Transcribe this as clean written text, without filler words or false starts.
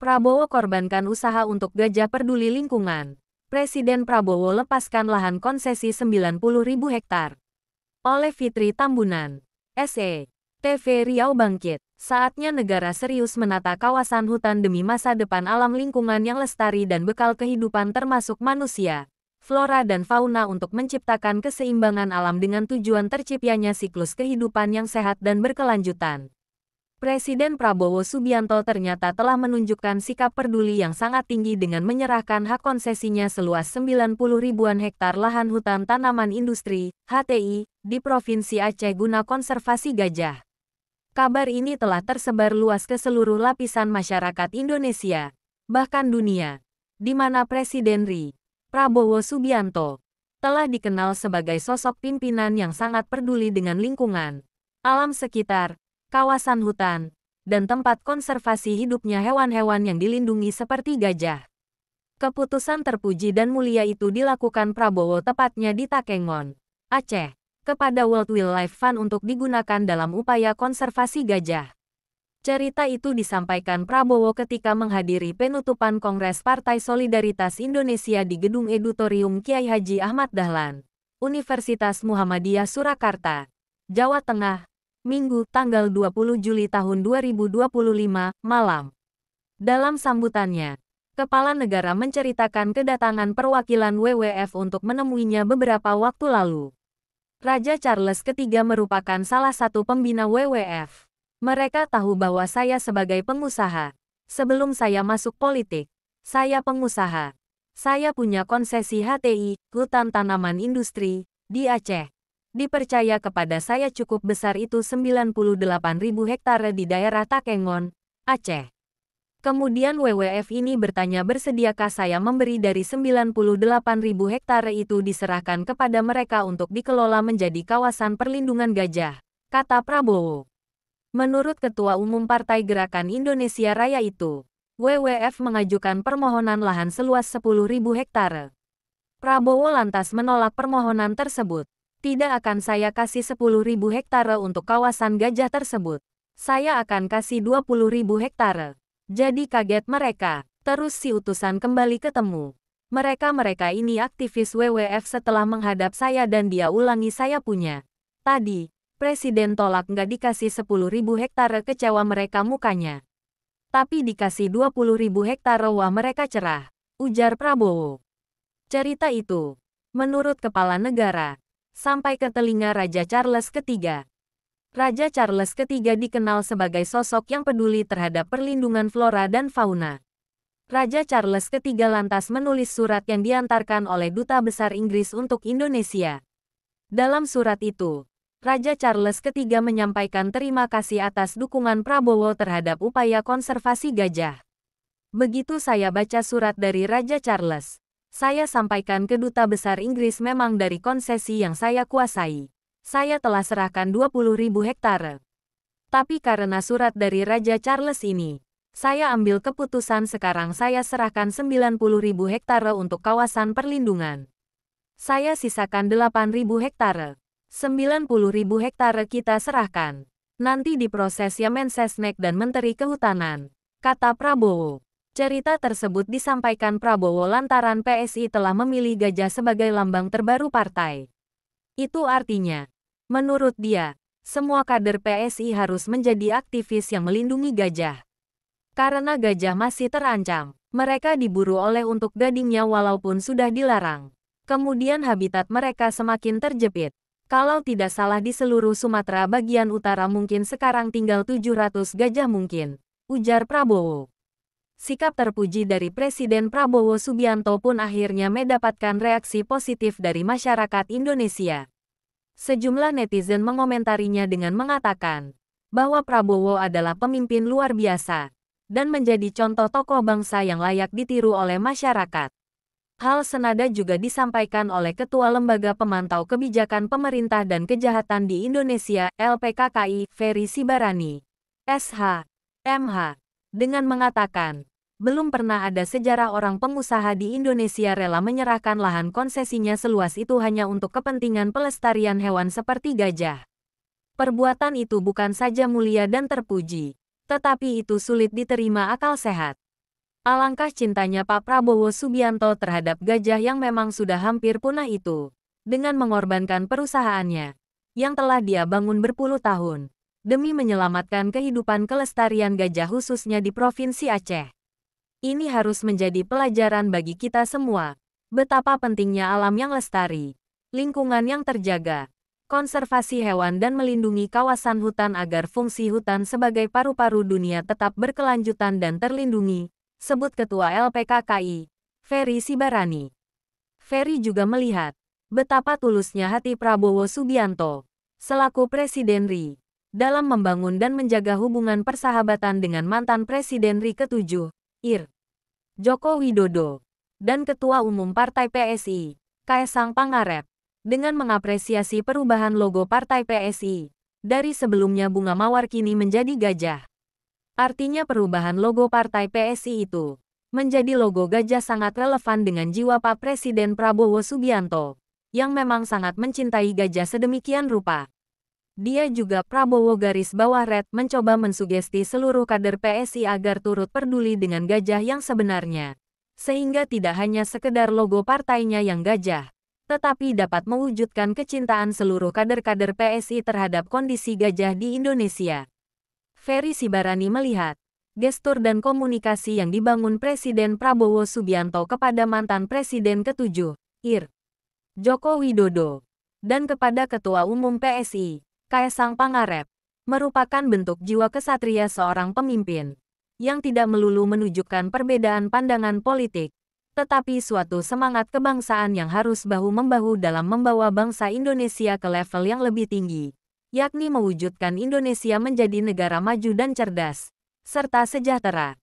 Prabowo korbankan usaha untuk Gajah Peduli Lingkungan. Presiden Prabowo lepaskan lahan konsesi 90.000 hektar. Oleh Fitri Tambunan. SE. TV Riau Bangkit. Saatnya negara serius menata kawasan hutan demi masa depan alam lingkungan yang lestari dan bekal kehidupan termasuk manusia, flora dan fauna untuk menciptakan keseimbangan alam dengan tujuan terciptanya siklus kehidupan yang sehat dan berkelanjutan. Presiden Prabowo Subianto ternyata telah menunjukkan sikap peduli yang sangat tinggi dengan menyerahkan hak konsesinya seluas 90 ribuan hektar lahan hutan tanaman industri, HTI, di Provinsi Aceh guna konservasi gajah. Kabar ini telah tersebar luas ke seluruh lapisan masyarakat Indonesia, bahkan dunia, di mana Presiden RI, Prabowo Subianto, telah dikenal sebagai sosok pimpinan yang sangat peduli dengan lingkungan, alam sekitar, kawasan hutan, dan tempat konservasi hidupnya hewan-hewan yang dilindungi seperti gajah. Keputusan terpuji dan mulia itu dilakukan Prabowo tepatnya di Takengon, Aceh, kepada World Wildlife Fund untuk digunakan dalam upaya konservasi gajah. Cerita itu disampaikan Prabowo ketika menghadiri penutupan Kongres Partai Solidaritas Indonesia di Gedung Edutorium Kiai Haji Ahmad Dahlan, Universitas Muhammadiyah Surakarta, Jawa Tengah, Minggu, tanggal 20 Juli tahun 2025, malam. Dalam sambutannya, Kepala Negara menceritakan kedatangan perwakilan WWF untuk menemuinya beberapa waktu lalu. Raja Charles III merupakan salah satu pembina WWF. Mereka tahu bahwa saya sebagai pengusaha. Sebelum saya masuk politik, saya pengusaha. Saya punya konsesi HTI, hutan tanaman industri, di Aceh. Dipercaya kepada saya cukup besar itu 98.000 hektar di daerah Takengon, Aceh. Kemudian WWF ini bertanya bersediakah saya memberi dari 98.000 hektar itu diserahkan kepada mereka untuk dikelola menjadi kawasan perlindungan gajah, kata Prabowo. Menurut Ketua Umum Partai Gerakan Indonesia Raya itu, WWF mengajukan permohonan lahan seluas 10.000 hektar. Prabowo lantas menolak permohonan tersebut. Tidak akan saya kasih 10.000 hektar untuk kawasan gajah tersebut. Saya akan kasih 20.000 hektar. Jadi kaget mereka. Terus si utusan kembali ketemu. Mereka ini aktivis WWF setelah menghadap saya dan dia ulangi saya punya. Tadi, Presiden tolak nggak dikasih 10.000 hektar kecewa mereka mukanya. Tapi dikasih 20.000 hektar wah mereka cerah. Ujar Prabowo. Cerita itu, menurut Kepala Negara, sampai ke telinga Raja Charles III. Raja Charles III dikenal sebagai sosok yang peduli terhadap perlindungan flora dan fauna. Raja Charles III lantas menulis surat yang diantarkan oleh Duta Besar Inggris untuk Indonesia. Dalam surat itu, Raja Charles III menyampaikan terima kasih atas dukungan Prabowo terhadap upaya konservasi gajah. Begitu saya baca surat dari Raja Charles, saya sampaikan ke Duta Besar Inggris memang dari konsesi yang saya kuasai. Saya telah serahkan 20.000 hektar. Tapi karena surat dari Raja Charles ini, saya ambil keputusan sekarang saya serahkan 90.000 hektar untuk kawasan perlindungan. Saya sisakan 8.000 hektar. 90.000 hektar kita serahkan. Nanti diproses ya Mensesnek dan Menteri Kehutanan, kata Prabowo. Cerita tersebut disampaikan Prabowo lantaran PSI telah memilih gajah sebagai lambang terbaru partai. Itu artinya, menurut dia, semua kader PSI harus menjadi aktivis yang melindungi gajah. Karena gajah masih terancam, mereka diburu oleh untuk gadingnya walaupun sudah dilarang. Kemudian habitat mereka semakin terjepit. Kalau tidak salah di seluruh Sumatera bagian utara mungkin sekarang tinggal 700 gajah mungkin, ujar Prabowo. Sikap terpuji dari Presiden Prabowo Subianto pun akhirnya mendapatkan reaksi positif dari masyarakat Indonesia. Sejumlah netizen mengomentarinya dengan mengatakan bahwa Prabowo adalah pemimpin luar biasa dan menjadi contoh tokoh bangsa yang layak ditiru oleh masyarakat. Hal senada juga disampaikan oleh Ketua Lembaga Pemantau Kebijakan Pemerintah dan Kejahatan di Indonesia, LPKKI, Ferry Sibarani, SH, MH. Dengan mengatakan, belum pernah ada sejarah orang pengusaha di Indonesia rela menyerahkan lahan konsesinya seluas itu hanya untuk kepentingan pelestarian hewan seperti gajah. Perbuatan itu bukan saja mulia dan terpuji, tetapi itu sulit diterima akal sehat. Alangkah cintanya Pak Prabowo Subianto terhadap gajah yang memang sudah hampir punah itu, dengan mengorbankan perusahaannya, yang telah dia bangun berpuluh tahun, demi menyelamatkan kehidupan kelestarian gajah khususnya di Provinsi Aceh. Ini harus menjadi pelajaran bagi kita semua, betapa pentingnya alam yang lestari, lingkungan yang terjaga, konservasi hewan dan melindungi kawasan hutan agar fungsi hutan sebagai paru-paru dunia tetap berkelanjutan dan terlindungi, sebut Ketua LPKKI, Ferry Sibarani. Ferry juga melihat betapa tulusnya hati Prabowo Subianto selaku Presiden RI dalam membangun dan menjaga hubungan persahabatan dengan mantan Presiden RI ke-7, IR. Joko Widodo, dan Ketua Umum Partai PSI, Kaesang Pangarep, dengan mengapresiasi perubahan logo Partai PSI dari sebelumnya bunga mawar kini menjadi gajah. Artinya perubahan logo Partai PSI itu menjadi logo gajah sangat relevan dengan jiwa Pak Presiden Prabowo Subianto, yang memang sangat mencintai gajah sedemikian rupa. Dia juga Prabowo garis bawah red mencoba mensugesti seluruh kader PSI agar turut peduli dengan gajah yang sebenarnya, sehingga tidak hanya sekedar logo partainya yang gajah, tetapi dapat mewujudkan kecintaan seluruh kader-kader PSI terhadap kondisi gajah di Indonesia. Ferry Sibarani melihat gestur dan komunikasi yang dibangun Presiden Prabowo Subianto kepada mantan Presiden ke-7, IR. Joko Widodo, dan kepada Ketua Umum PSI, Kaesang Pangarep, merupakan bentuk jiwa kesatria seorang pemimpin, yang tidak melulu menunjukkan perbedaan pandangan politik, tetapi suatu semangat kebangsaan yang harus bahu-membahu dalam membawa bangsa Indonesia ke level yang lebih tinggi, yakni mewujudkan Indonesia menjadi negara maju dan cerdas, serta sejahtera.